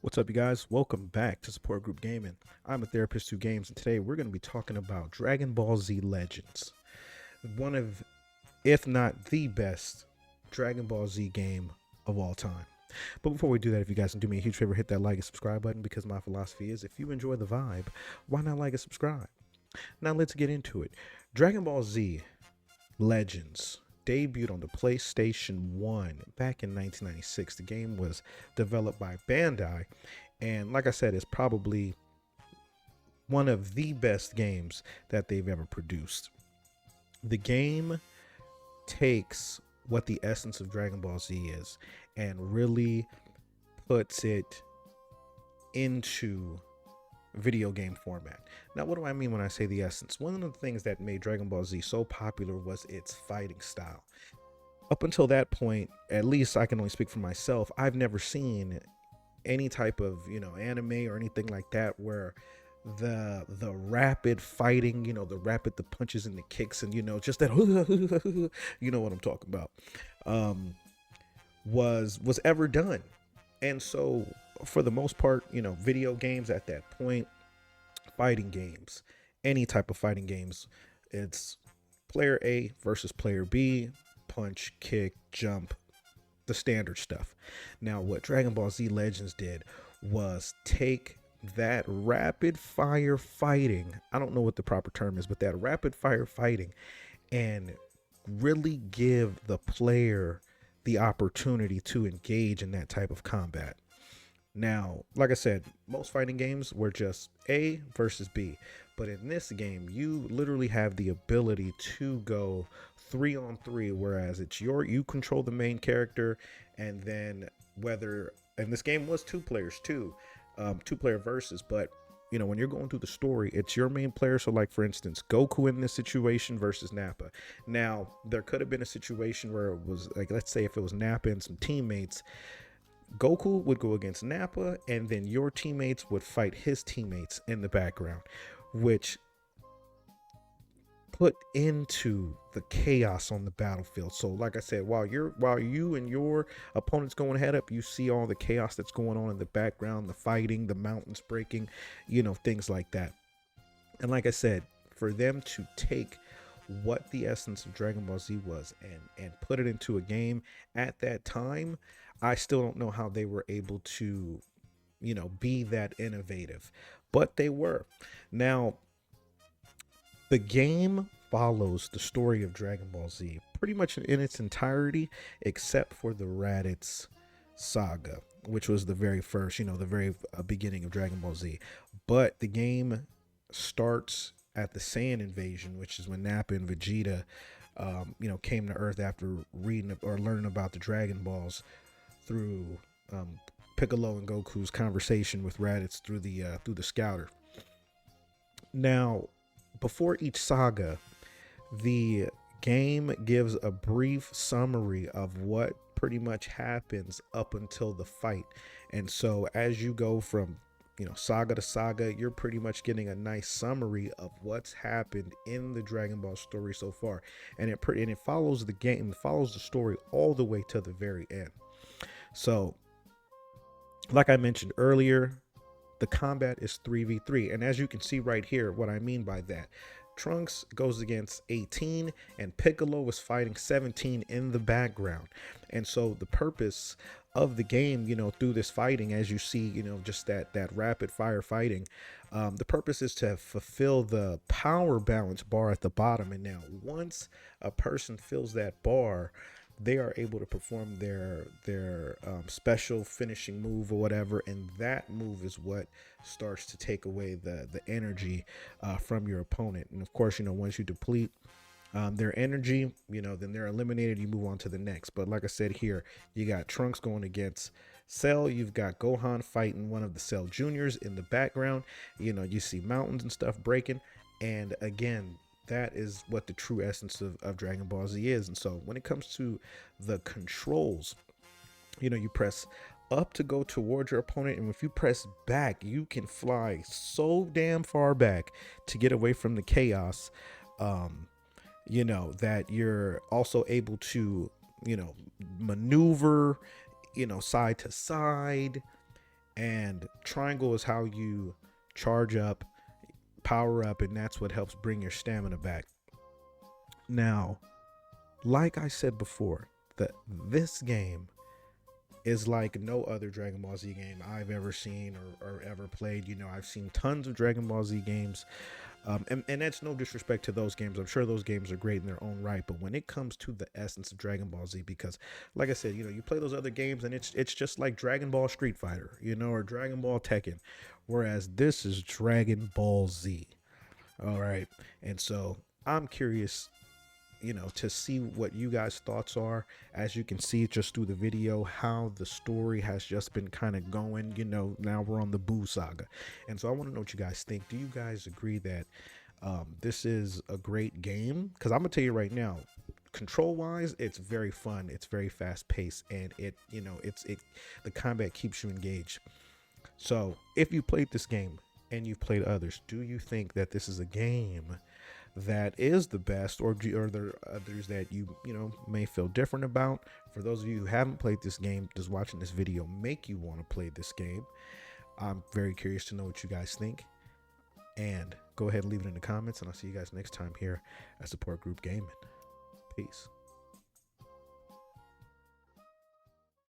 What's up, you guys? Welcome back to Support Group Gaming. I'm a therapist who games, and today we're going to be talking about Dragon Ball Z Legends, one of, if not the best, Dragon Ball Z game of all time. But before we do that, if you guys can do me a huge favor, hit that like and subscribe button because my philosophy is if you enjoy the vibe, why not like and subscribe? Now let's get into it. Dragon Ball Z Legends debuted on the PlayStation 1 back in 1996. The game was developed by Bandai, and like I said, it's probably one of the best games that they've ever produced. The game takes what the essence of Dragon Ball Z is and really puts it into video game format. Now, what do I mean when I say the essence? One of the things that made Dragon Ball Z so popular was its fighting style. Up until that point, at least I can only speak for myself, I've never seen any type of, anime or anything like that where the rapid fighting, the punches and the kicks and just that you know what I'm talking about. Um was ever done. And so for the most part, video games at that point, fighting games, any type of fighting games, it's player A versus player B, punch, kick, jump, the standard stuff. Now, what Dragon Ball Z Legends did was take that rapid fire fighting, I don't know what the proper term is, but that rapid fire fighting, and really give the player the opportunity to engage in that type of combat. Now, like I said, most fighting games were just A versus B. But in this game, you literally have the ability to go 3 on 3, whereas you control the main character, and then whether, and this game was two players too, 2 player versus, but when you're going through the story, it's your main player. So like, for instance, Goku in this situation versus Nappa. Now, there could have been a situation where it was like, let's say if it was Nappa and some teammates, Goku would go against Nappa, and then your teammates would fight his teammates in the background, which put into the chaos on the battlefield. So, like I said, while you and your opponents going head up, you see all the chaos that's going on in the background, the fighting, the mountains breaking, things like that. And like I said, for them to take what the essence of Dragon Ball Z was and put it into a game at that time, I still don't know how they were able to, be that innovative, but they were. Now, the game follows the story of Dragon Ball Z pretty much in its entirety, except for the Raditz saga, which was the very first, the very beginning of Dragon Ball Z. But the game starts at the Saiyan invasion, which is when Nappa and Vegeta, came to Earth after reading or learning about the Dragon Balls through Piccolo and Goku's conversation with Raditz through the Scouter. Now, before each saga, the game gives a brief summary of what pretty much happens up until the fight. And so as you go from saga to saga, you're pretty much getting a nice summary of what's happened in the Dragon Ball story so far. And it follows the game, follows the story all the way to the very end. So, like I mentioned earlier, the combat is 3v3. And as you can see right here, what I mean by that, Trunks goes against 18 and Piccolo is fighting 17 in the background. And so the purpose of the game, through this fighting, as you see, just that rapid fire fighting, the purpose is to fulfill the power balance bar at the bottom. And now once a person fills that bar, they are able to perform their special finishing move or whatever, and that move is what starts to take away the energy from your opponent. And of course, once you deplete their energy, then they're eliminated. You move on to the next. But like I said, here you got Trunks going against Cell. You've got Gohan fighting one of the Cell Juniors in the background. You see mountains and stuff breaking, and again, that is what the true essence of Dragon Ball Z is. And so when it comes to the controls, you press up to go towards your opponent, and if you press back, you can fly so damn far back to get away from the chaos, that you're also able to maneuver, side to side, And triangle is how you charge up, power up, and that's what helps bring your stamina back. Now, like I said before, that this game is like no other Dragon Ball Z game I've ever seen or ever played. I've seen tons of Dragon Ball Z games, and that's no disrespect to those games. I'm sure those games are great in their own right, but when it comes to the essence of Dragon Ball Z, because like I said, you play those other games and it's just like Dragon Ball Street Fighter, or Dragon Ball Tekken, whereas this is Dragon Ball Z. All right, and so I'm curious, to see what you guys' thoughts are. As you can see just through the video, how the story has just been kind of going. Now we're on the Boo saga, and so I want to know what you guys think. Do you guys agree that this is a great game? Because I'm gonna tell you right now, control wise, it's very fun, it's very fast paced, and the combat keeps you engaged. So if you played this game and you've played others, do you think that this is a game that is the best, or are there others that you may feel different about? For those of you who haven't played this game, does watching this video make you want to play this game? I'm very curious to know what you guys think, and go ahead and leave it in the comments, and I'll see you guys next time here at Support Group Gaming. Peace.